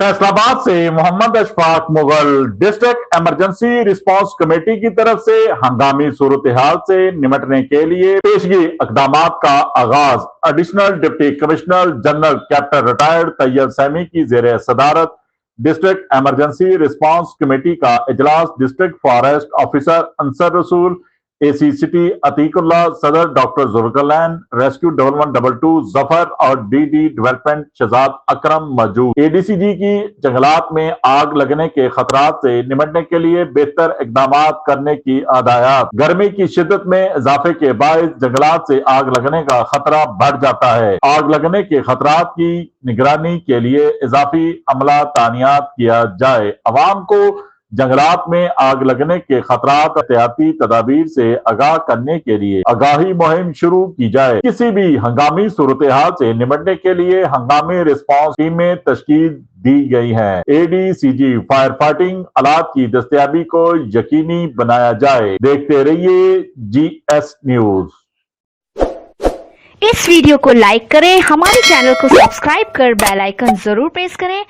फैसलाबाद से Mohammad Ashfaq Mughal district emergency response committee की तरफ से हंगामी सूरत हाल से निपटने के लिए पेशगी इकदामात का आगाज additional deputy commissioner general captain retired Tayyab Sami की जेर सदारत डिस्ट्रिक्ट इमरजेंसी रिस्पांस कमेटी का इजलास डिस्ट्रिक्ट फॉरेस्ट ऑफिसर अंसर रसूल, एसी सिटी अतीकुल्ला, सदर doctor Zulqarnain, rescue development 22 Zafar और डीडी डेवलपमेंट शहजाद अकरम मौजूद। एडीसीजी की जंगलात में आग लगने के खतरात से निपटने के लिए बेहतर इकदामात करने की हदायत। गर्मी की शिद्दत में इजाफे के बायस जंगलात से आग लगने का खतरा बढ़ जाता है। आग लगने के खतरात की निगरानी के लिए इजाफी अमला तानियात किया जाए। अवाम को जंगलात में आग लगने के खतरात एहतियाती तदाबीर से आगाह करने के लिए आगाही मुहिम शुरू की जाए। किसी भी हंगामी सूरत हाल से निपटने के लिए हंगामी रिस्पांस टीमें तश्कील दी गई हैं। एडीसीजी फायर फाइटिंग आलात की दस्तयाबी को यकीनी बनाया जाए। देखते रहिए जीएस न्यूज। इस वीडियो को लाइक करें, हमारे चैनल को सब्सक्राइब कर बेल आइकन जरूर प्रेस करें